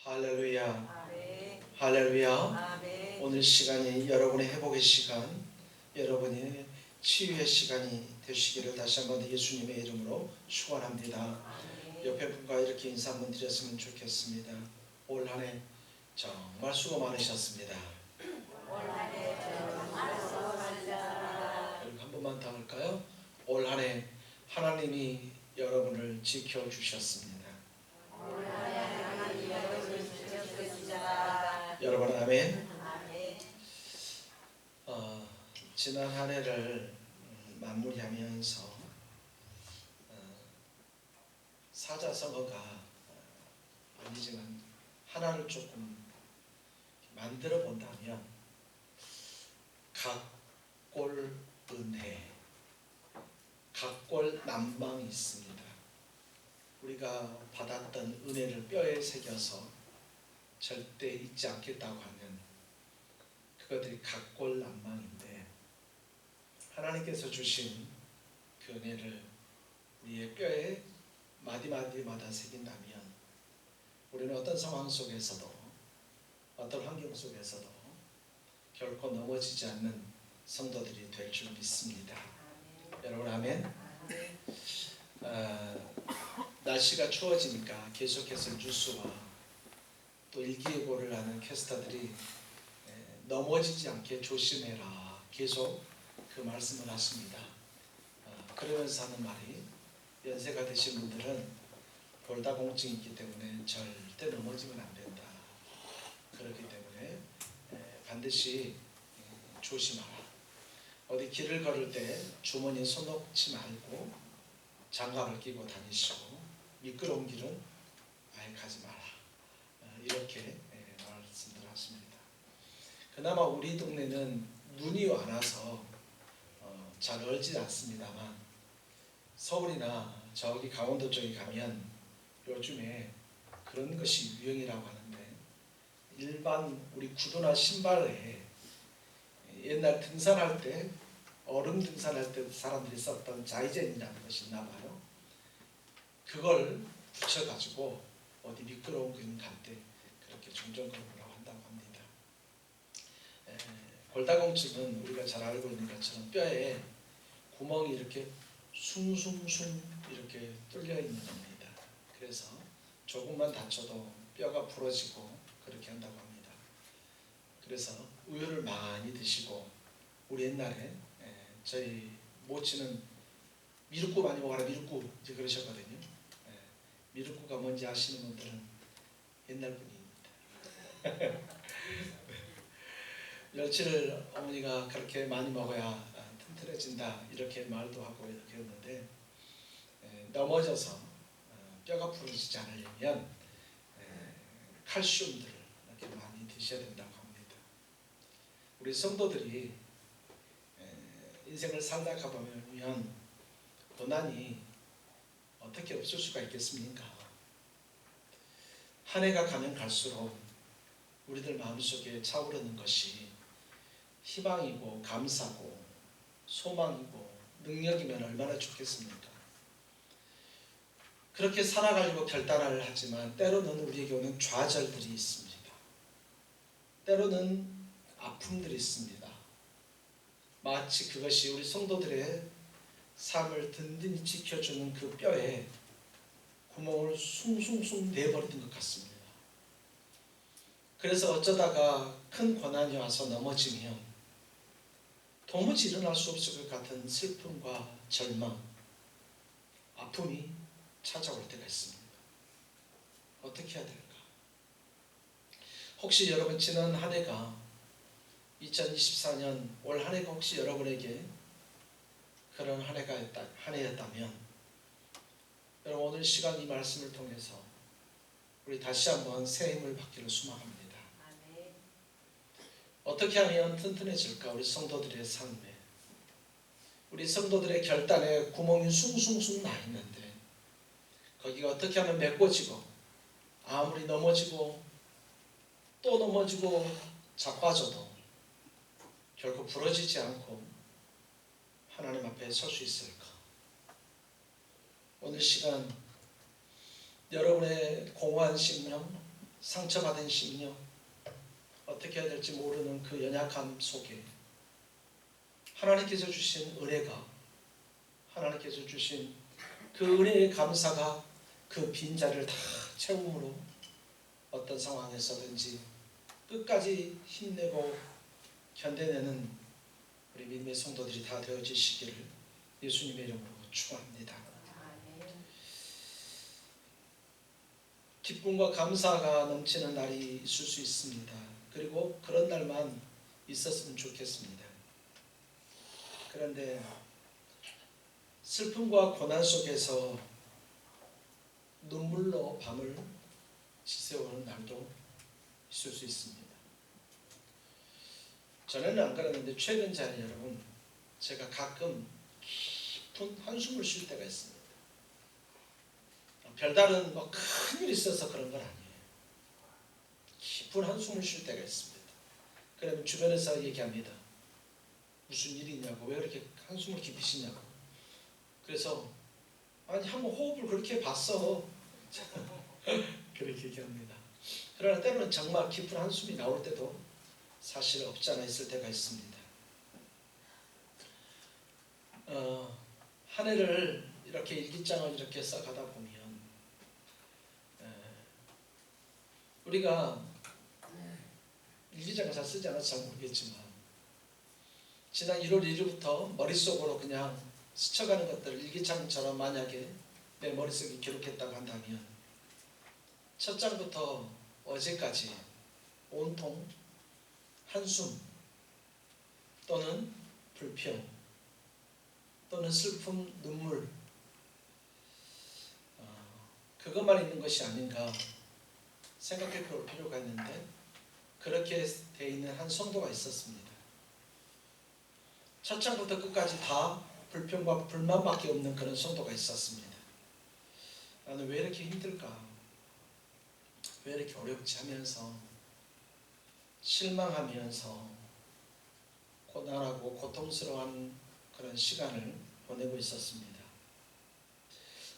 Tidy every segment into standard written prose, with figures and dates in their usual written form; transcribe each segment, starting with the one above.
할렐루야. 아멘. 할렐루야. 아멘. 오늘 시간이 여러분의 회복의 시간, 여러분의 치유의 시간이 되시기를 다시 한번 예수님의 이름으로 축원합니다. 아멘. 옆에 분과 이렇게 인사 한번 드렸으면 좋겠습니다. 올 한 해 정말 수고 많으셨습니다. 올 한 해 정말 수고 많으셨습니다. 그리고 한 번만 더 할까요? 올 한 해 하나님이 여러분을 지켜주셨습니다. 올 한 해 하나님이 여러분을 지켜주셨습니다. 여러분 아멘. 아멘. 지난 한 해를 마무리하면서 사자성어가 아니지만 하나를 조금 만들어 본다면 각골은혜, 각골난방이 있습니다. 우리가 받았던 은혜를 뼈에 새겨서 절대 잊지 않겠다고 하는 그것들이 각골난방인데, 하나님께서 주신 그 은혜를 우리의 뼈에 마디마디마다 새긴다면 우리는 어떤 상황 속에서도 어떤 환경 속에서도 결코 넘어지지 않는 성도들이 될 줄 믿습니다. 여러분 아멘. 날씨가 추워지니까 계속해서 뉴스와 또 일기예보를 하는 캐스터들이 넘어지지 않게 조심해라 계속 그 말씀을 하십니다. 그러면서 하는 말이, 연세가 되신 분들은 골다공증이 있기 때문에 절대 넘어지면 안 된다. 그렇기 때문에 반드시 조심하라. 어디 길을 걸을 때 주머니에 손 놓지 말고 장갑을 끼고 다니시고, 미끄러운 길은 아예 가지 마라. 이렇게 말씀들 하십니다. 그나마 우리 동네는 눈이 와서 잘 얼지 않습니다만, 서울이나 저기 강원도 쪽에 가면 요즘에 그런 것이 유행이라고 하는데, 일반 우리 구두나 신발에 옛날 등산할 때, 얼음 등산할 때 사람들이 썼던 자이젠이라는 것이 있나 봐요. 그걸 붙여가지고 어디 미끄러운 길 갈 때 그렇게 종종 걸으라고 한다고 합니다. 골다공증은 우리가 잘 알고 있는 것처럼 뼈에 구멍이 이렇게 숭숭숭 이렇게 뚫려 있는 겁니다. 그래서 조금만 다쳐도 뼈가 부러지고 그렇게 한다고 합니다. 그래서 우유를 많이 드시고, 우리 옛날에 저희 모치는 미륵국 많이 먹어라, 미륵국 이제 그러셨거든요. 미륵국가 뭔지 아시는 분들은 옛날 분입니다. 멸치를 어머니가 그렇게 많이 먹어야 튼튼해진다 이렇게 말도 하고 이렇게 했는데, 넘어져서 뼈가 부러지지 않으려면 칼슘들을 이렇게 많이 드셔야 된다고 합니다. 우리 성도들이 인생을 살다가 보면 고난이 어떻게 없을 수가 있겠습니까? 한 해가 가면 갈수록 우리들 마음속에 차오르는 것이 희망이고 감사고 소망이고 능력이면 얼마나 좋겠습니까? 그렇게 살아가려고 결단을 하지만 때로는 우리에게 오는 좌절들이 있습니다. 때로는 아픔들이 있습니다. 마치 그것이 우리 성도들의 삶을 든든히 지켜주는 그 뼈에 구멍을 숭숭숭 내버리는 것 같습니다. 그래서 어쩌다가 큰 고난이 와서 넘어지면 도무지 일어날 수 없을 것 같은 슬픔과 절망, 아픔이 찾아올 때가 있습니다. 어떻게 해야 될까? 혹시 여러분 지난 한 해가 2024년 올 한 해가 혹시 여러분에게 그런 한 해였다면, 여러분 오늘 시간 이 말씀을 통해서 우리 다시 한번 새 힘을 받기를 소망합니다. 아멘. 어떻게 하면 튼튼해질까? 우리 성도들의 삶에, 우리 성도들의 결단에 구멍이 숭숭숭 나 있는데 거기가 어떻게 하면 메꿔지고, 아무리 넘어지고 또 넘어지고 자빠져도 결코 부러지지 않고 하나님 앞에 설 수 있을까? 오늘 시간 여러분의 공허한 심령, 상처받은 심령, 어떻게 해야 될지 모르는 그 연약함 속에 하나님께서 주신 은혜가, 하나님께서 주신 그 은혜의 감사가 그 빈자리를 다 채움으로 어떤 상황에서든지 끝까지 힘내고 견뎌내는 우리 믿음의 성도들이 다 되어지시기를 예수님의 이름으로 축원합니다. 기쁨과 감사가 넘치는 날이 있을 수 있습니다. 그리고 그런 날만 있었으면 좋겠습니다. 그런데 슬픔과 고난 속에서 눈물로 밤을 지새우는 날도 있을 수 있습니다. 전에는 안 그랬는데 최근 전에 여러분, 제가 가끔 깊은 한숨을 쉴 때가 있습니다. 별다른 뭐 큰일이 있어서 그런 건 아니에요. 깊은 한숨을 쉴 때가 있습니다. 그러면 주변에서 얘기합니다. 무슨 일이 있냐고, 왜 그렇게 한숨을 깊이 쉬냐고. 그래서 아니 한번 호흡을 그렇게 해봤어. 그렇게 얘기합니다. 그러나 때로는 정말 깊은 한숨이 나올 때도 사실 없지 않아 있을 때가 있습니다. 한 해를 이렇게 일기장을 이렇게 써가다 보면 우리가 일기장을 잘 쓰지 않아서 잘 모르겠지만 지난 1월 1일부터 머릿속으로 그냥 스쳐가는 것들을 일기장처럼 만약에 내 머릿속에 기록했다고 한다면 첫 장부터 어제까지 온통 한숨 또는 불평 또는 슬픔, 눈물 그것만 있는 것이 아닌가 생각해 볼 필요가 있는데 그렇게 돼 있는 한 성도가 있었습니다. 첫 장부터 끝까지 다 불평과 불만밖에 없는 그런 성도가 있었습니다. 나는 왜 이렇게 힘들까? 왜 이렇게 어렵지 하면서 실망하면서 고난하고 고통스러운 그런 시간을 보내고 있었습니다.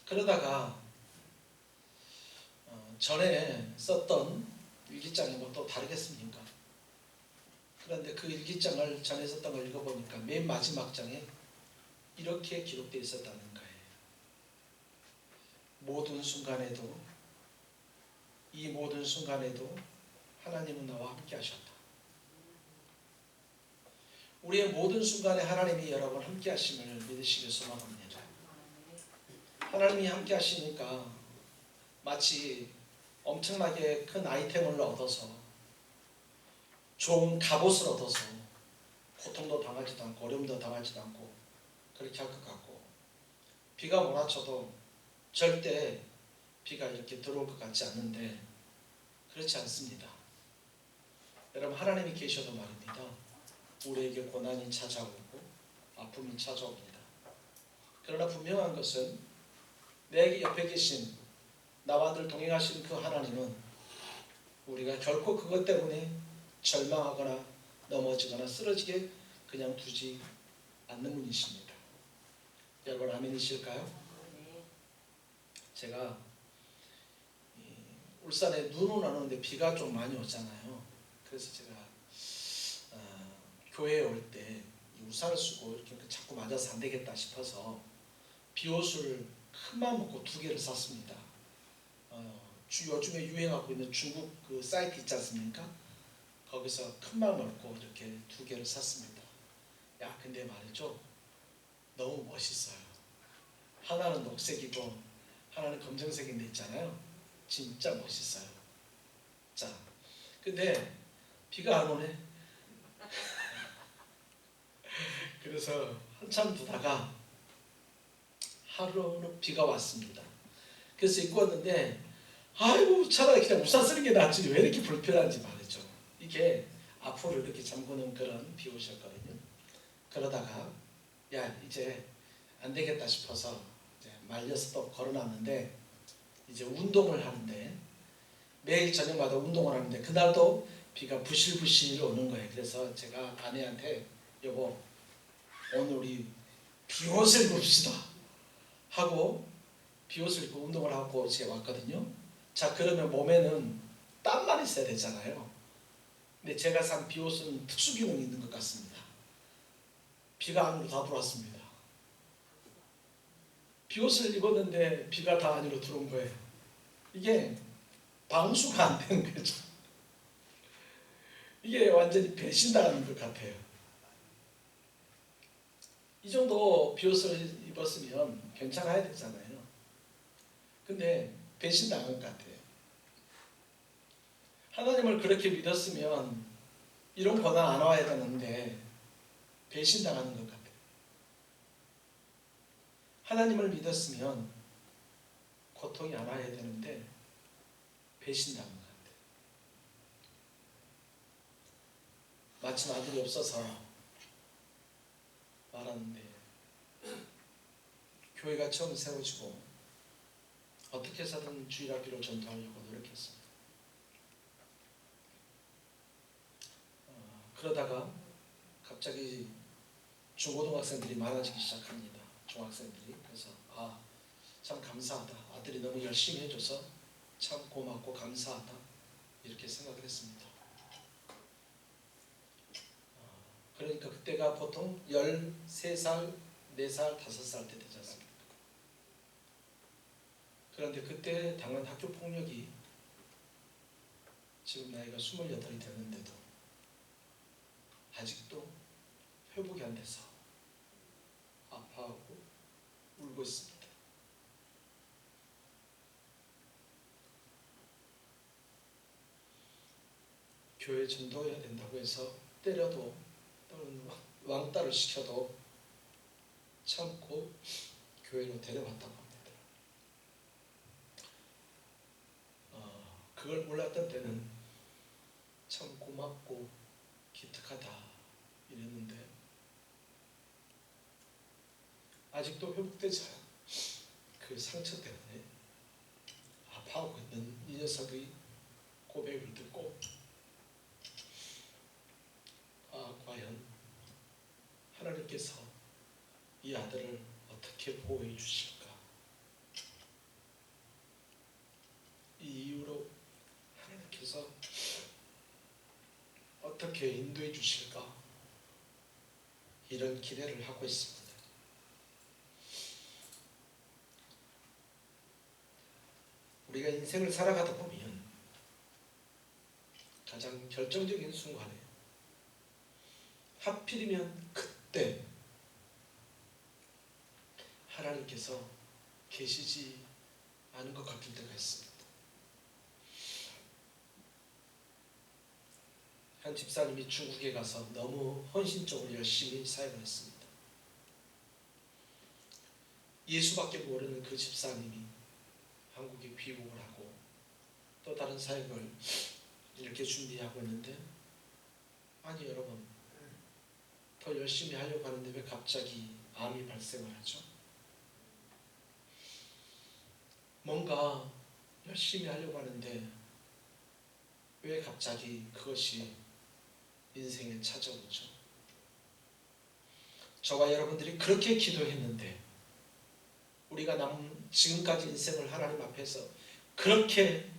그러다가 전에 썼던 일기장이 뭐 또 다르겠습니까? 그런데 그 일기장을 전에 썼던 걸 읽어보니까 맨 마지막 장에 이렇게 기록되어 있었다는 거예요. 이 모든 순간에도 하나님은 나와 함께 하셨다. 우리의 모든 순간에 하나님이 여러분 함께 하심을 믿으시길 소망합니다. 하나님이 함께 하시니까 마치 엄청나게 큰 아이템을 얻어서 좋은 갑옷을 얻어서 고통도 당하지도 않고 어려움도 당하지도 않고 그렇게 할 것 같고 비가 몰아쳐도 절대 비가 이렇게 들어올 것 같지 않는데 그렇지 않습니다. 여러분 하나님이 계셔도 말입니다. 우리에게 고난이 찾아오고 아픔이 찾아옵니다. 그러나 분명한 것은 내 옆에 계신 나와 늘 동행하신 그 하나님은 우리가 결코 그것 때문에 절망하거나 넘어지거나 쓰러지게 그냥 두지 않는 분이십니다. 여러분 아멘이실까요? 제가 울산에 눈은 안 오는데 비가 좀 많이 오잖아요. 그래서 제가 교회에 올 때 우산을 쓰고 이렇게 자꾸 맞아서 안 되겠다 싶어서 비옷을 큰맘 먹고 2개를 샀습니다. 요즘에 유행하고 있는 중국 그 사이트 있지 않습니까? 거기서 큰맘 먹고 이렇게 2개를 샀습니다. 야 근데 말이죠, 너무 멋있어요. 하나는 녹색이고 하나는 검정색인데 있잖아요. 진짜 멋있어요. 자, 근데 비가 안 오네. 그래서 한참 두다가 하루는 비가 왔습니다. 그래서 입고 왔는데 아이고 차라리 그냥 우산 쓰는 게 낫지 왜 이렇게 불편한지 말이죠. 이게 앞으로 이렇게 잠그는 그런 비옷이었거든요. 그러다가 야 이제 안 되겠다 싶어서 이제 말려서 또 걸어놨는데 이제 운동을 하는데 매일 저녁마다 운동을 하는데 그날도 비가 부실부실 오는 거예요. 그래서 제가 아내한테 여보 오늘 우리 비옷을 입읍시다 하고 비옷을 입고 운동을 하고 제가 왔거든요. 자 그러면 몸에는 땀만 가만히 있어야 되잖아요. 근데 제가 산 비옷은 특수 기능이 있는 것 같습니다. 비가 안으로 다 들어왔습니다. 비옷을 입었는데 비가 다 안으로 들어온 거예요. 이게 방수가 안 되는 거죠. 이게 완전히 배신당하는 것 같아요. 이 정도 비옷을 입었으면 괜찮아야 되잖아요. 근데 배신당한 것 같아요. 하나님을 그렇게 믿었으면 이런 고난 안 와야 되는데 배신당하는 것 같아요. 하나님을 믿었으면 고통이 안 와야 되는데 배신당한 것 같아요. 마침 아들이 없어서 말하는데 교회가 처음 세워지고 어떻게 해서든 주일학교로 전도하려고 노력했습니다. 그러다가 갑자기 중고등학생들이 많아지기 시작합니다. 중학생들이. 그래서 참 감사하다. 아들이 너무 열심히 해줘서 참 고맙고 감사하다. 이렇게 생각을 했습니다. 그러니까 그때가 보통 13살, 4살, 5살 때 되지 않습니까? 그런데 그때 당한 학교 폭력이 지금 나이가 28이 됐는데도 아직도 회복이 안 돼서 아파하고 울고 있습니다. 교회 전도해야 된다고 해서 때려도 또는 왕따를 시켜도 참고 교회로 데려왔다고 합니다. 그걸 몰랐던 때는 참 고맙고 기특하다 이랬는데 아직도 회복되지 않은 그 상처 때문에 아파하고 있는 이 녀석의 고백을 듣고 과연 하나님께서 이 아들을 어떻게 보호해 주실까? 이 이후로 하나님께서 어떻게 인도해 주실까? 이런 기대를 하고 있습니다. 우리가 인생을 살아가다 보면 가장 결정적인 순간에 하필이면 그때 하나님께서 계시지 않은 것 같을 때가 있습니다. 한 집사님이 중국에 가서 너무 헌신적으로 열심히 사역을 했습니다. 예수밖에 모르는 그 집사님이 한국에 귀국을 하고 또 다른 사역을 이렇게 준비하고 있는데 아니 여러분 더 열심히 하려고 하는데 왜 갑자기 암이 발생을 하죠? 뭔가 열심히 하려고 하는데 왜 갑자기 그것이 인생에 찾아오죠? 저와 여러분들이 그렇게 기도했는데 우리가 지금까지 인생을 하나님 앞에서 그렇게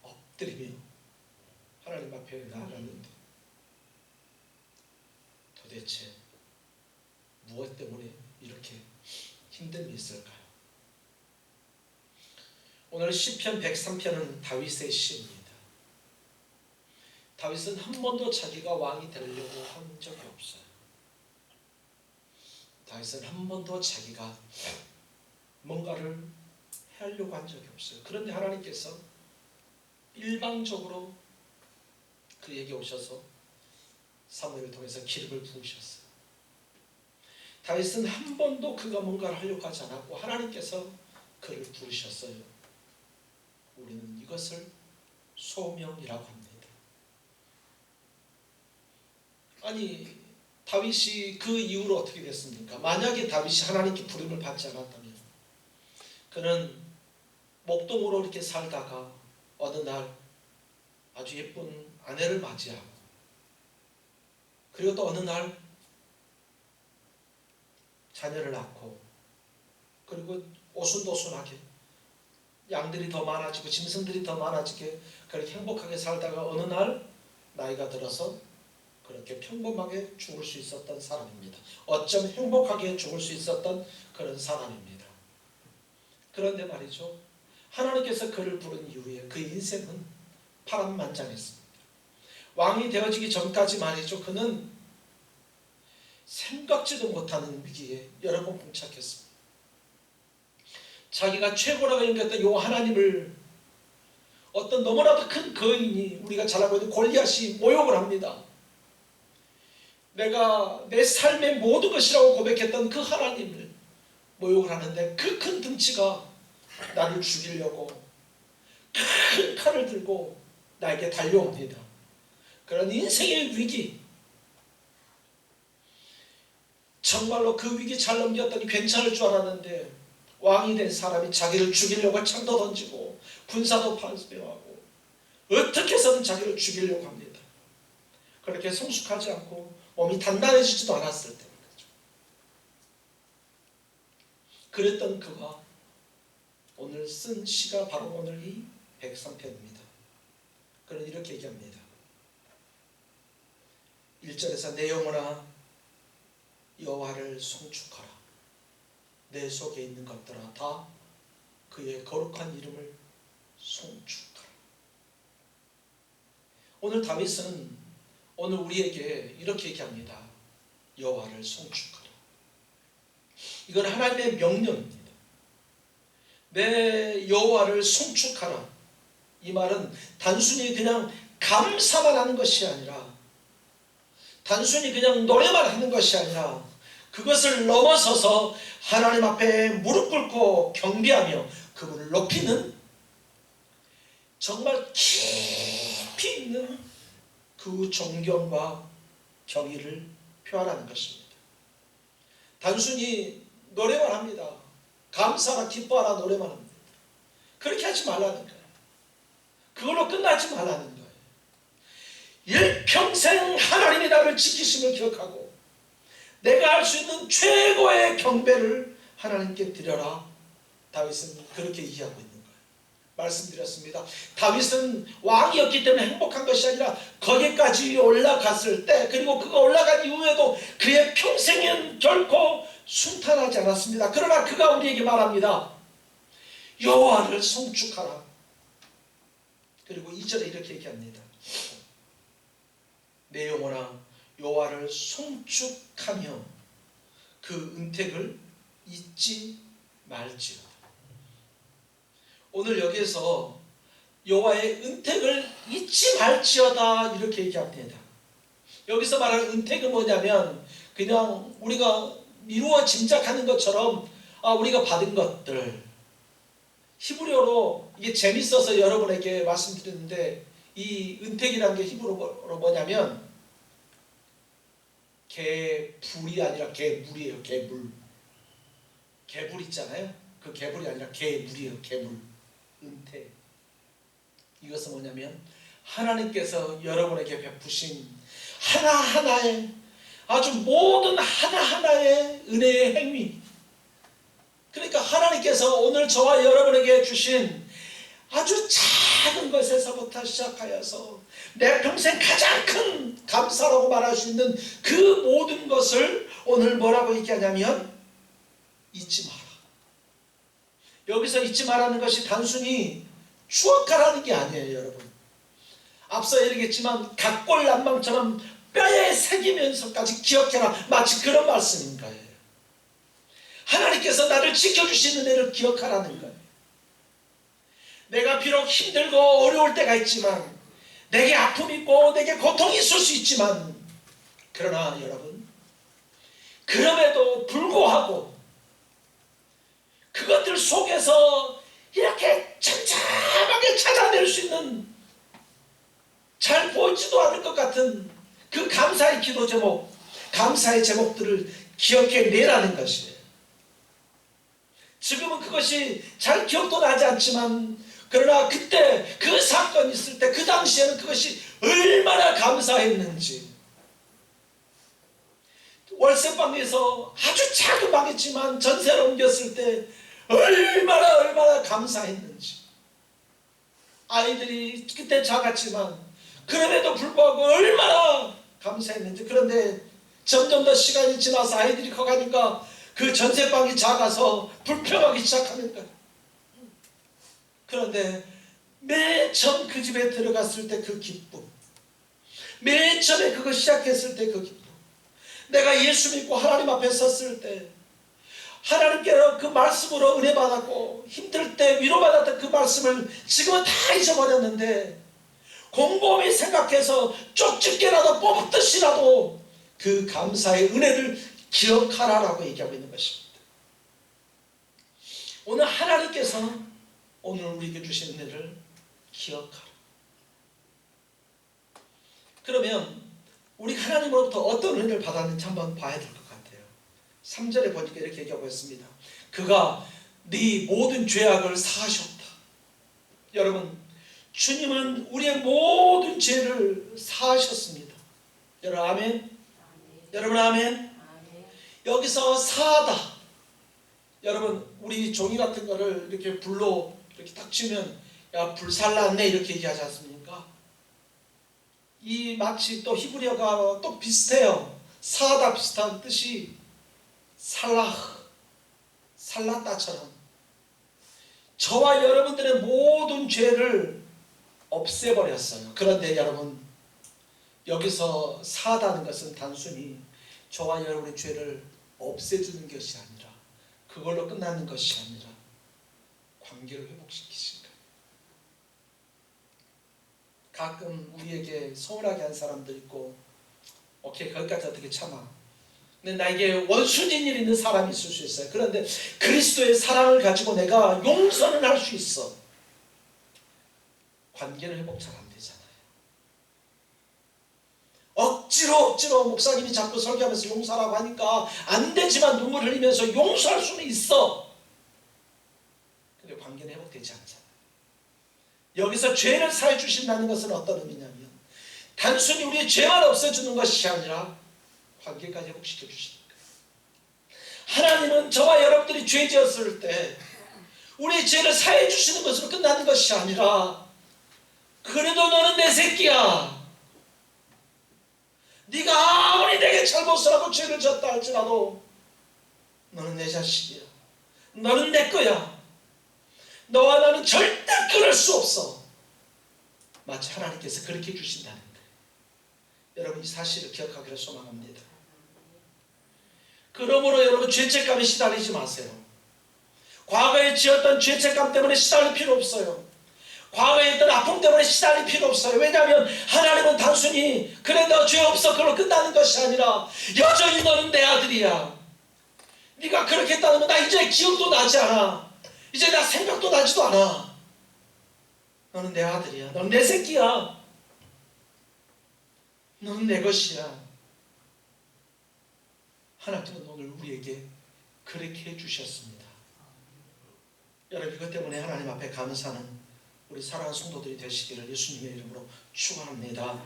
엎드리며 하나님 앞에 나아갔는데 도대체 무엇 때문에 이렇게 힘듦이 있을까요? 오늘 시편 103편은 다윗의 시입니다. 다윗은 한 번도 자기가 왕이 되려고 한 적이 없어요. 다윗은 한 번도 자기가 뭔가를 하려고 한 적이 없어요. 그런데 하나님께서 일방적으로 그에게 오셔서 사무엘을 통해서 기름을 부으셨어요. 다윗은 한 번도 그가 뭔가를 하려고 하지 않았고 하나님께서 그를 부르셨어요. 우리는 이것을 소명이라고 합니다. 아니 다윗이 그 이후로 어떻게 됐습니까? 만약에 다윗이 하나님께 부름을 받지 않았다면 그는 목동으로 이렇게 살다가 어느 날 아주 예쁜 아내를 맞이하고 그리고 또 어느 날 자녀를 낳고 그리고 오순도순하게 양들이 더 많아지고 짐승들이 더 많아지게 그렇게 행복하게 살다가 어느 날 나이가 들어서 그렇게 평범하게 죽을 수 있었던 사람입니다. 어쩜 행복하게 죽을 수 있었던 그런 사람입니다. 그런데 말이죠, 하나님께서 그를 부른 이후에 그 인생은 파란만장했습니다. 왕이 되어지기 전까지 말이죠, 그는 생각지도 못하는 위기에 여러 번 봉착했습니다. 자기가 최고라고 여겼던 요 하나님을 어떤 너무나도 큰 거인이, 우리가 잘 알고 있는 골리앗이 모욕을 합니다. 내가 내 삶의 모든 것이라고 고백했던 그 하나님을 모욕을 하는데, 그 큰 등치가 나를 죽이려고 큰 칼을 들고 나에게 달려옵니다. 그런 인생의 위기, 정말로 그 위기 잘 넘겼더니 괜찮을 줄 알았는데, 왕이 된 사람이 자기를 죽이려고 창도 던지고 군사도 파병하고 어떻게 해서든 자기를 죽이려고 합니다. 그렇게 성숙하지 않고 몸이 단단해지지도 않았을 때입니다. 그랬던 그가 오늘 쓴 시가 바로 오늘 이 103편입니다. 그는 이렇게 얘기합니다. 1절에서 내 영혼아 여호와를 송축하라. 내 속에 있는 것들아 다 그의 거룩한 이름을 송축하라. 오늘 다윗은 오늘 우리에게 이렇게 얘기합니다. 여호와를 송축하라. 이건 하나님의 명령입니다. 내 여호와를 송축하라. 이 말은 단순히 그냥 감사만 하는 것이 아니라, 단순히 그냥 노래만 하는 것이 아니라, 그것을 넘어서서 하나님 앞에 무릎 꿇고 경배하며 그분을 높이는 정말 깊이 있는 그 존경과 경의를 표현하는 것입니다. 단순히 노래만 합니다. 감사하라, 기뻐하라, 노래만 합니다. 그렇게 하지 말라는 거예요. 그걸로 끝나지 말라는 거예요. 일평생 하나님이 나를 지키심을 기억하고 내가 할 수 있는 최고의 경배를 하나님께 드려라. 다윗은 그렇게 이해하고 있는 거예요. 말씀드렸습니다. 다윗은 왕이었기 때문에 행복한 것이 아니라 거기까지 올라갔을 때, 그리고 그가 올라간 이후에도 그의 평생은 결코 순탄하지 않았습니다. 그러나 그가 우리에게 말합니다. 여호와를 송축하라. 그리고 2절에 이렇게 얘기합니다. 내 영혼아 여호와를 송축하며 그 은택을 잊지 말지어다. 오늘 여기에서 여호와의 은택을 잊지 말지어다 이렇게 얘기합니다. 여기서 말하는 은택은 뭐냐면 그냥 우리가 미루어 짐작하는 것처럼 우리가 받은 것들, 히브리어로 이게 재밌어서 여러분에게 말씀드렸는데, 이 은택이라는 게 히브리어로 뭐냐면 개불이 아니라 개물이에요. 개물. 개불 있잖아요. 그 개불이 아니라 개물이에요. 개물. 은택. 이것은 뭐냐면 하나님께서 여러분에게 베푸신 하나하나의, 아주 모든 하나하나의 은혜의 행위, 그러니까 하나님께서 오늘 저와 여러분에게 주신 아주 작은 것에서부터 시작하여서 내 평생 가장 큰 감사라고 말할 수 있는 그 모든 것을 오늘 뭐라고 얘기하냐면 잊지 마라. 여기서 잊지 말라는 것이 단순히 추억하라는 게 아니에요, 여러분. 앞서 얘기했지만 각골난방처럼 뼈에 새기면서까지 기억해라, 마치 그런 말씀인 거예요. 하나님께서 나를 지켜주시는 은혜를 기억하라는 거예요. 내가 비록 힘들고 어려울 때가 있지만, 내게 아픔이 있고 내게 고통이 있을 수 있지만, 그러나 여러분, 그럼에도 불구하고 그것들 속에서 이렇게 참참하게 찾아낼 수 있는, 잘 보이지도 않을 것 같은 그 감사의 기도 제목, 감사의 제목들을 기억해내라는 것이에요. 지금은 그것이 잘 기억도 나지 않지만, 그러나 그때 그 사건이 있을 때 그 당시에는 그것이 얼마나 감사했는지, 월세방에서 아주 작은 방이지만 전세를 옮겼을 때 얼마나 감사했는지, 아이들이 그때 작았지만 그럼에도 불구하고 얼마나 감사했는지. 그런데 점점 더 시간이 지나서 아이들이 커가니까 그 전세방이 작아서 불평하기 시작하는 거야. 그런데 맨 처음 그 집에 들어갔을 때 그 기쁨, 맨 처음에 그거 시작했을 때 그 기쁨, 내가 예수 믿고 하나님 앞에 섰을 때 하나님께로 그 말씀으로 은혜 받았고 힘들 때 위로받았던 그 말씀을 지금은 다 잊어버렸는데 곰곰이 생각해서 쪽집게라도 뽑듯이라도 그 감사의 은혜를 기억하라라고 얘기하고 있는 것입니다. 오늘 하나님께서 오늘 우리에게 주신 은혜를 기억하라. 그러면 우리가 하나님으로부터 어떤 은혜를 받았는지 한번 봐야 될 것 같아요. 3절에 보니까 이렇게 얘기하고 있습니다. 그가 네 모든 죄악을 사하셨다. 여러분, 주님은 우리의 모든 죄를 사하셨습니다. 여러분 아멘? 여러분 아멘? 여기서 사하다. 여러분, 우리 종이 같은 거를 이렇게 불로 이렇게 딱 치면 야, 불살랐네 이렇게 얘기하지 않습니까? 이 마치 또 히브리어가 또 비슷해요. 사하다 비슷한 뜻이 살랐다처럼 저와 여러분들의 모든 죄를 없애버렸어요. 그런데 여러분, 여기서 사하다는 것은 단순히 저와 여러분의 죄를 없애주는 것이 아니라, 그걸로 끝나는 것이 아니라 관계를 회복시키신 거예요. 가끔 우리에게 서운하게 한 사람들 있고, 오케이 거기까지 어떻게 참아. 근데 나에게 원수진 일 있는 사람이 있을 수 있어요. 그런데 그리스도의 사랑을 가지고 내가 용서는 할 수 있어. 관계는 회복 잘 안 되잖아요. 억지로 목사님이 자꾸 설교하면서 용서하라고 하니까 안 되지만 눈물 흘리면서 용서할 수는 있어. 근데 관계는 회복되지 않잖아요. 여기서 죄를 사해 주신다는 것은 어떤 의미냐면 단순히 우리의 죄만 없애주는 것이 아니라 관계까지 회복시켜 주시는 거예요. 하나님은 저와 여러분들이 죄 지었을 때 우리의 죄를 사해 주시는 것으로 끝나는 것이 아니라, 그래도 너는 내 새끼야. 네가 아무리 내게 잘못을 하고 죄를 졌다 할지라도 너는 내 자식이야. 너는 내 거야. 너와 나는 절대 끊을 수 없어. 마치 하나님께서 그렇게 주신다는 거예요. 여러분, 이 사실을 기억하기를 소망합니다. 그러므로 여러분, 죄책감에 시달리지 마세요. 과거에 지었던 죄책감 때문에 시달릴 필요 없어요. 과거에 있던 아픔 때문에 시달릴 필요 없어요. 왜냐하면 하나님은 단순히 그래 너 죄 없어 그걸로 끝나는 것이 아니라 여전히 너는 내 아들이야. 네가 그렇게 했다는 건 나 이제 기억도 나지 않아. 이제 나 생각도 나지도 않아. 너는 내 아들이야. 너는 내 새끼야. 너는 내 것이야. 하나님은 오늘 우리에게 그렇게 해주셨습니다. 여러분, 이것 때문에 하나님 앞에 감사하는 우리 사랑하는 성도들이 되시기를 예수님의 이름으로 축원합니다.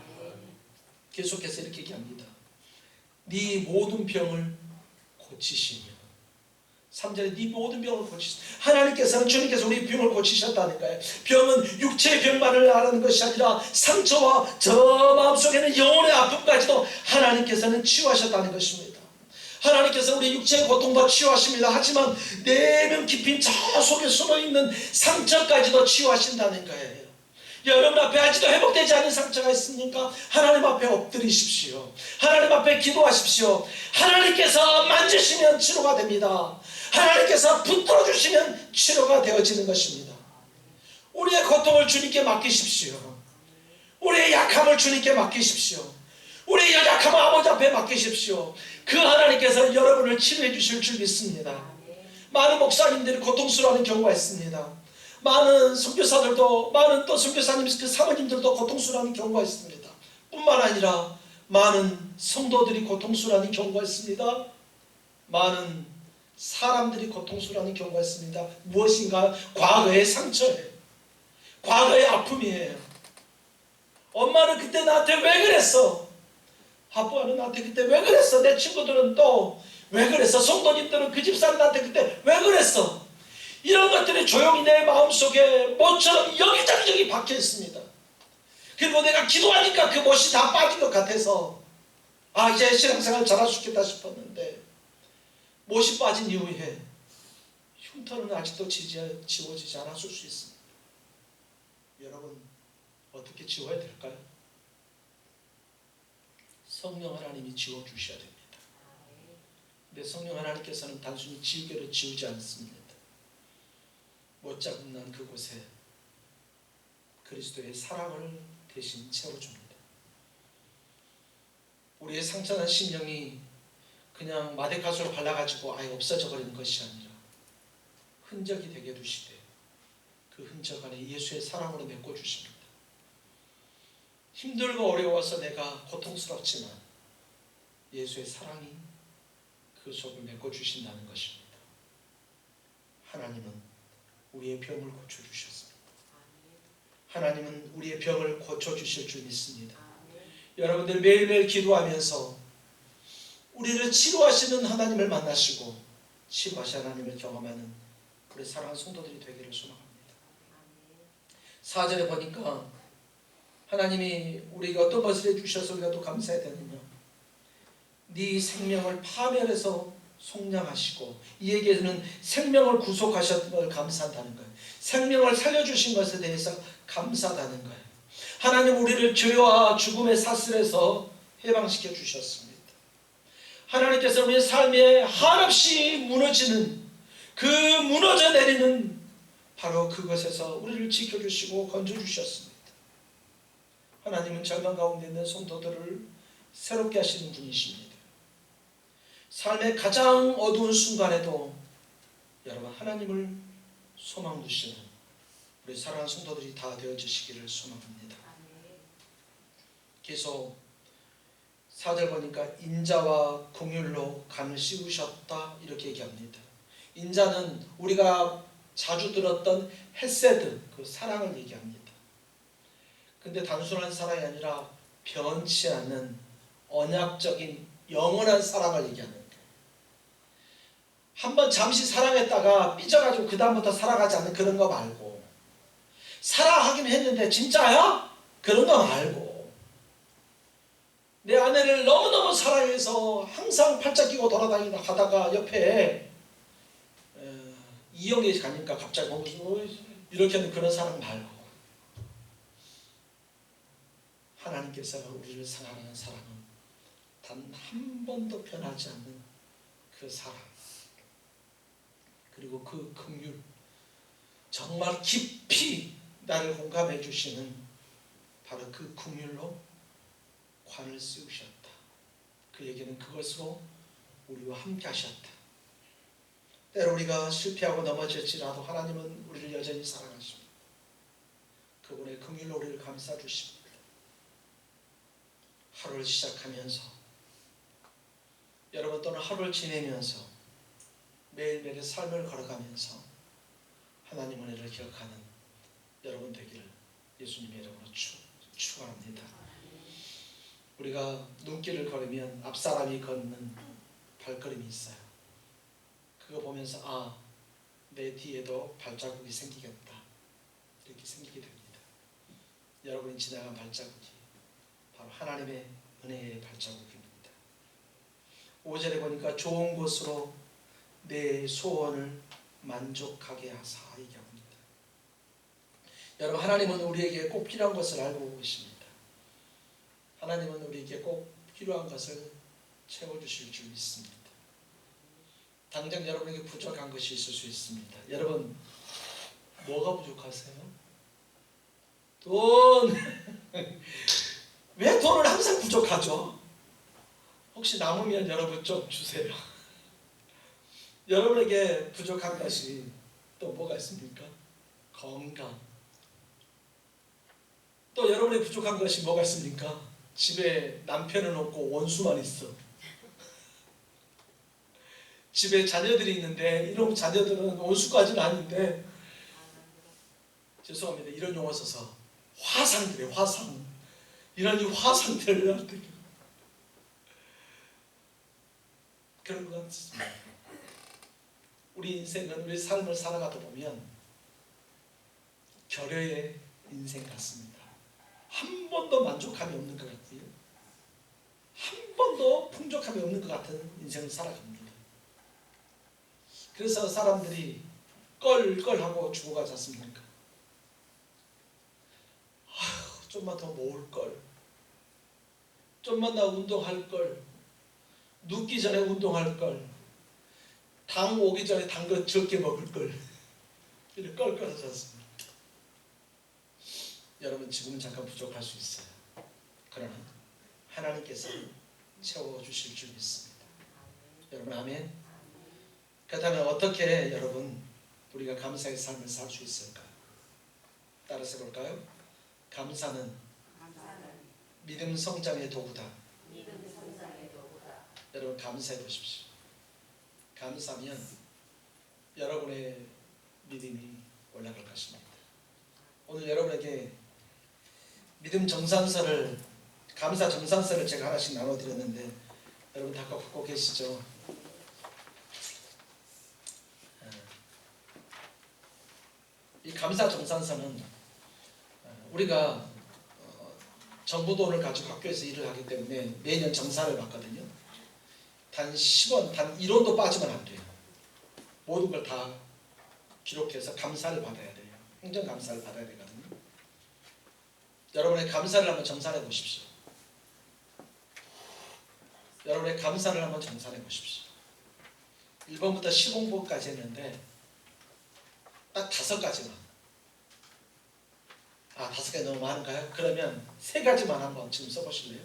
계속해서 이렇게 얘기합니다. 네 모든 병을 고치시며, 3절에 네 모든 병을 고치시며, 하나님께서는 주님께서 우리 병을 고치셨다니까요. 병은 육체의 병만을 말하는 것이 아니라 상처와 저 마음속에는 영혼의 아픔까지도 하나님께서는 치유하셨다는 것입니다. 하나님께서 우리 육체의 고통도 치유하십니다. 하지만 내면 깊이 저 속에 숨어있는 상처까지도 치유하신다는 거예요. 여러분 앞에 아직도 회복되지 않은 상처가 있습니까? 하나님 앞에 엎드리십시오. 하나님 앞에 기도하십시오. 하나님께서 만지시면 치료가 됩니다. 하나님께서 붙들어 주시면 치료가 되어지는 것입니다. 우리의 고통을 주님께 맡기십시오. 우리의 약함을 주님께 맡기십시오. 우리의 연약함을 아버지 앞에 맡기십시오. 그 하나님께서 여러분을 치료해 주실 줄 믿습니다. 많은 목사님들이 고통스러워하는 경우가 있습니다. 많은 선교사들도, 많은 또 선교사님 그 사모님들도 고통스러워하는 경우가 있습니다. 뿐만 아니라 많은 성도들이 고통스러워하는 경우가 있습니다. 많은 사람들이 고통스러워하는 경우가 있습니다. 무엇인가? 과거의 상처예요. 과거의 아픔이에요. 엄마는 그때 나한테 왜 그랬어? 아빠는 나한테 그때 왜 그랬어? 내 친구들은 또 왜 그랬어? 성도님들은 그 집사람한테 그때 왜 그랬어? 이런 것들이 조용히 내 마음속에 못처럼 여기저기 박혀 있습니다. 그리고 내가 기도하니까 그 못이 다 빠진 것 같아서 이제 신앙생활 잘할 수 있겠다 싶었는데 못이 빠진 이후에 흉터는 아직도 지워지지 않았을 수 있습니다. 여러분 어떻게 지워야 될까요? 성령 하나님이 지워주셔야 됩니다. 근데 성령 하나님께서는 단순히 지우개로 지우지 않습니다. 못자국 난 그곳에 그리스도의 사랑을 대신 채워줍니다. 우리의 상처난 심령이 그냥 마데카소로 발라가지고 아예 없어져 버리는 것이 아니라 흔적이 되게 두시되 그 흔적 안에 예수의 사랑으로 메꿔주십니다. 힘들고 어려워서 내가 고통스럽지만 예수의 사랑이 그 속을 메꿔주신다는 것입니다. 하나님은 우리의 병을 고쳐주셨습니다. 하나님은 우리의 병을 고쳐주실 줄 믿습니다. 여러분들 매일매일 기도하면서 우리를 치료하시는 하나님을 만나시고 치료하신 하나님을 경험하는 우리 사랑하는 성도들이 되기를 소망합니다. 4절에 보니까 하나님이 우리에게 어떤 것을 해주셔서 우리가 또 감사해야 되느냐. 네 생명을 파멸해서 속량하시고 이에게는 생명을 구속하셨던 것을 감사한다는 거예요. 생명을 살려주신 것에 대해서 감사하다는 거예요. 하나님 우리를 죄와 죽음의 사슬에서 해방시켜 주셨습니다. 하나님께서 우리의 삶에 한없이 무너지는 그 무너져 내리는 바로 그것에서 우리를 지켜주시고 건져주셨습니다. 하나님은 절망 가운데 있는 성도들을 새롭게 하시는 분이십니다. 삶의 가장 어두운 순간에도 여러분 하나님을 소망 두시는 우리 사랑하는 성도들이 다 되어주시기를 소망합니다. 계속 4절 보니까 인자와 긍휼로 간을 씌우셨다 이렇게 얘기합니다. 인자는 우리가 자주 들었던 헤세드 그 사랑을 얘기합니다. 근데 단순한 사랑이 아니라 변치 않는 언약적인 영원한 사랑을 얘기하는 거예요. 한번 잠시 사랑했다가 삐져가지고 그 다음부터 사랑하지 않는 그런 거 말고 사랑하긴 했는데 진짜야? 그런 거 말고 내 아내를 너무너무 사랑해서 항상 팔짱 끼고 돌아다니다 하다가 옆에 이영애 가니까 갑자기 보면서 이렇게 하는 그런 사랑 말고 하나님께서 우리를 사랑하는 사랑은 단 한 번도 변하지 않는 그 사랑 그리고 그 긍휼 정말 깊이 나를 공감해 주시는 바로 그 긍휼로 관을 씌우셨다. 그 얘기는 그것으로 우리와 함께 하셨다. 때로 우리가 실패하고 넘어질지라도 하나님은 우리를 여전히 사랑하십니다. 그분의 긍휼로 우리를 감싸 주십니다. 하루를 시작하면서 여러분 또는 하루를 지내면서 매일매일의 삶을 걸어가면서 하나님 은혜를 기억하는 여러분 되기를 예수님의 이름으로 축원합니다. 우리가 눈길을 걸으면 앞사람이 걷는 발걸음이 있어요. 그거 보면서 내 뒤에도 발자국이 생기겠다 이렇게 생기게 됩니다. 여러분이 지나간 발자국이 바로 하나님의 은혜의 발자국입니다. 5절에 보니까 좋은 곳으로 내 소원을 만족하게 하사 얘기합니다. 여러분 하나님은 우리에게 꼭 필요한 것을 알고 계십니다. 하나님은 우리에게 꼭 필요한 것을 채워주실 줄 믿습니다. 당장 여러분에게 부족한 것이 있을 수 있습니다. 여러분 뭐가 부족하세요? 돈. 왜 돈은 항상 부족하죠? 혹시 남으면 여러분 좀 주세요. 여러분에게 부족한 것이 또 뭐가 있습니까? 건강. 또 여러분에게 부족한 것이 뭐가 있습니까? 집에 남편은 없고 원수만 있어. 집에 자녀들이 있는데 이런 자녀들은 원수까지는 아닌데 죄송합니다. 이런 용어 써서 화상들이에요. 화상. 이런 화상들을 할 때 그런 것 같습니다. 우리 인생은 우리 삶을 살아가다 보면 결여의 인생 같습니다. 한 번도 만족함이 없는 것 같고요. 한 번도 풍족함이 없는 것 같은 인생을 살아갑니다. 그래서 사람들이 껄껄하고 죽어가지 않습니까? 좀만 더 모을 걸, 좀만 더 운동할 걸, 눕기 전에 운동할 걸, 당 오기 전에 단 거 적게 먹을 걸, 이렇게 껄껄하지 않습니까? 여러분 지금은 잠깐 부족할 수 있어요. 그러나 하나님께서 채워주실 줄 믿습니다. 여러분 아멘. 그렇다면 어떻게 여러분 우리가 감사의 삶을 살 수 있을까? 따라서 볼까요? 감사는 믿음 성장의 도구다. 여러분 감사해 보십시오. 감사하면 여러분의 믿음이 올라갈 것입니다. 오늘 여러분에게 믿음 정산서를, 감사 정산서를 제가 하나씩 나눠드렸는데 여러분 다 갖고 계시죠? 이 감사 정산서는 우리가 정부 돈을 가지고 학교에서 일을 하기 때문에 매년 정산을 받거든요. 단 10원, 단 1원도 빠지면 안 돼요. 모든 걸 다 기록해서 감사를 받아야 돼요. 행정감사를 받아야 되거든요. 여러분의 감사를 한번 정산해 보십시오. 여러분의 감사를 한번 정산해 보십시오. 1번부터 10번까지 했는데 딱 5가지만. 5가지 너무 많은가요? 그러면 3가지만 한번 지금 써보실래요?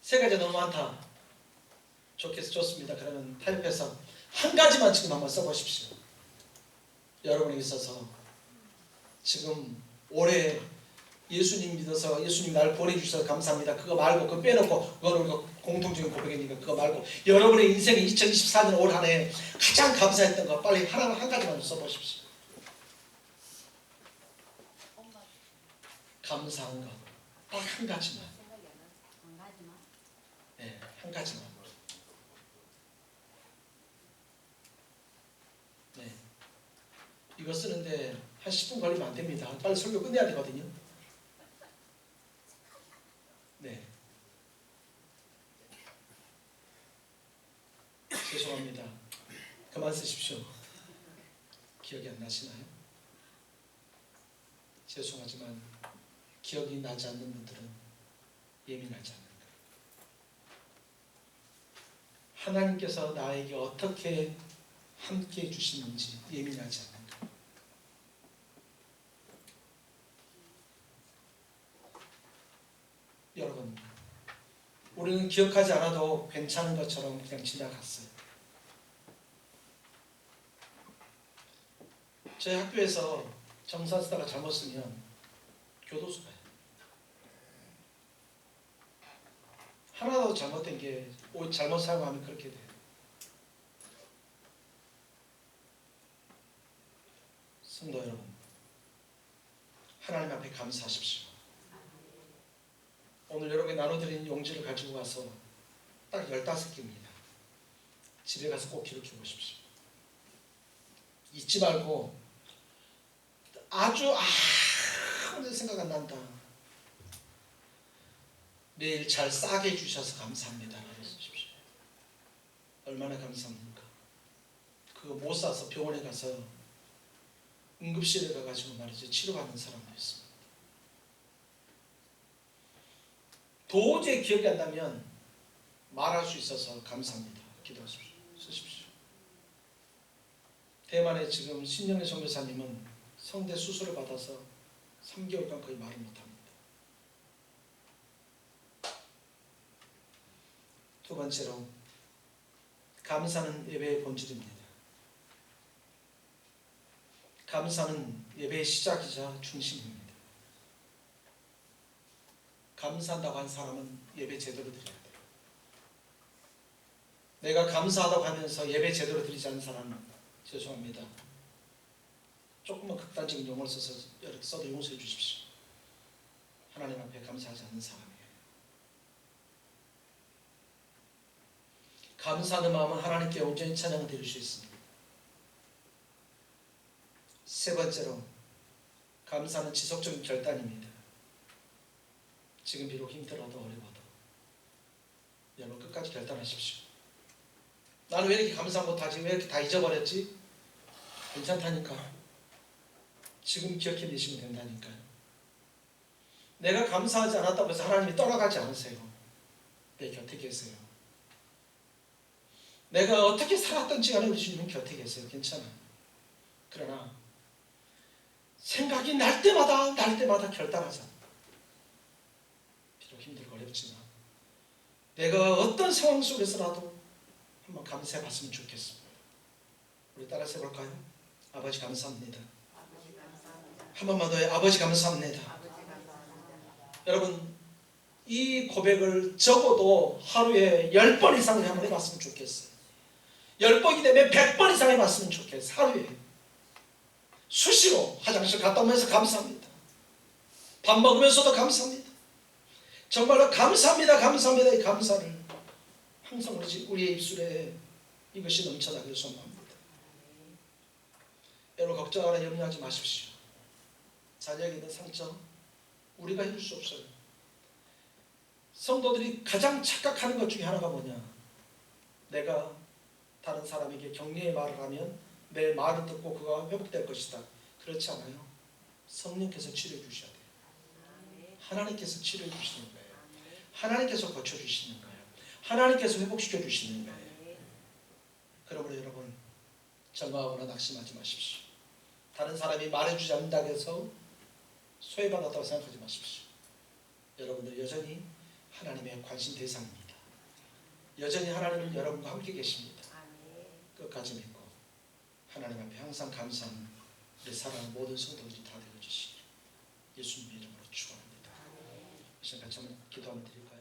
3가지 너무 많다. 좋습니다. 그러면 타협해서 1가지만 지금 한번 써보십시오. 여러분에 있어서 지금 올해 예수님 믿어서 예수님 나를 보내주셔서 감사합니다. 그거 말고 그거 빼놓고, 그거는 공통적인 고백이니까 그거 말고 여러분의 인생의 2024년 올 한 해 가장 감사했던 거 빨리 한 가지만 써보십시오. 감사한 거 딱 1가지만. 네, 1가지만. 네, 이거 쓰는데 한 10분 걸리면 안 됩니다. 빨리 설교 끝내야 되거든요. 네, 죄송합니다. 그만 쓰십시오. 기억이 안 나시나요? 죄송하지만 기억이 나지 않는 분들은 예민하지 않는 거예요. 하나님께서 나에게 어떻게 함께 해주시는지 예민하지 않는 거예요. 여러분, 우리는 기억하지 않아도 괜찮은 것처럼 그냥 지나갔어요. 저희 학교에서 정산 쓰다가 잘못 쓰면 교도소 가요. 하나도 잘못된 게 옷 잘못 사용하면 그렇게 돼요. 성도 여러분, 하나님 앞에 감사하십시오. 오늘 여러분이 나눠드린 용지를 가지고 가서 딱 15개입니다. 집에 가서 꼭 기록해 보십시오. 잊지 말고 아주 아무 생각 안 난다. 매일 잘 싸게 해주셔서 감사합니다. 그러십시오. 얼마나 감사합니까? 그거 못 사서 병원에 가서 응급실에 가가지고 말이죠. 치료받는 사람도 있습니다. 도저히 기억이 안 나면 말할 수 있어서 감사합니다. 기도하십시오. 쓰십시오. 대만에 지금 신영래 선교사님은 성대 수술을 받아서 3개월간 거의 말을 못합니다. 두 번째로, 감사는 예배의 본질입니다. 감사는 예배의 시작이자 중심입니다. 감사한다고 한 사람은 예배 제대로 드려야 돼요. 내가 감사하다고 하면서 예배 제대로 드리지 않는 사람은 죄송합니다. 조금만 극단적인 용어를 써도 용서해 주십시오. 하나님 앞에 감사하지 않는 사람이에요. 감사하는 마음은 하나님께 온전히 찬양을 드릴 수 있습니다. 세 번째로 감사는 지속적인 결단입니다. 지금 비록 힘들어도 어려워도 여러분 끝까지 결단하십시오. 나는 왜 이렇게 감사 못하지? 왜 이렇게 다 잊어버렸지? 괜찮다니까. 지금 기억해내시면 된다니까요. 내가 감사하지 않았다고 해서 하나님이 떠나가지 않으세요. 내 곁에 계세요. 내가 어떻게 살았던지 간에 우리 주님은 곁에 계세요. 괜찮아요. 그러나 생각이 날 때마다 결단하자. 비록 힘들고 어렵지만 내가 어떤 상황 속에서라도 한번 감사해 봤으면 좋겠습니다. 우리 따라서 해볼까요? 아버지 감사합니다. 아버지 감사합니다. 한 번만 더 해요. 아버지 감사합니다. 아버지 감사합니다. 여러분 이 고백을 적어도 하루에 10번 이상을 한번 해봤으면 좋겠어요. 10번이 되면 100번 이상 해봤으면 좋겠어요. 하루에 수시로 화장실 갔다 오면서 감사합니다. 밥 먹으면서도 감사합니다. 정말로 감사합니다. 감사합니다. 이 감사를 항상 우리의 입술에 이것이 넘쳐나기를 소망합니다. 여러분 걱정하거나 염려하지 마십시오. 자녀에게 있는 상처 우리가 해줄 수 없어요. 성도들이 가장 착각하는 것 중에 하나가 뭐냐? 내가 다른 사람에게 격려의 말을 하면 내 말을 듣고 그가 회복될 것이다. 그렇지 않아요. 성령께서 치료해 주셔야 돼요. 하나님께서 치료해 주시는 거예요. 하나님께서 고쳐주시는 거예요. 하나님께서 회복시켜 주시는 거예요. 그러므로 여러분 절망하거나 낙심하지 마십시오. 다른 사람이 말해주지 않는다고 해서 소외받았다고 생각하지 마십시오. 여러분들 여전히 하나님의 관심 대상입니다. 여전히 하나님은 여러분과 함께 계십니다. 끝까지 믿고 하나님 앞에 항상 감사하는 우리 사랑하는 모든 성도들이 다 되어주시기를 예수님의 이름으로 축원합니다. 이 시간 같이 한번 기도 한번 드릴까요?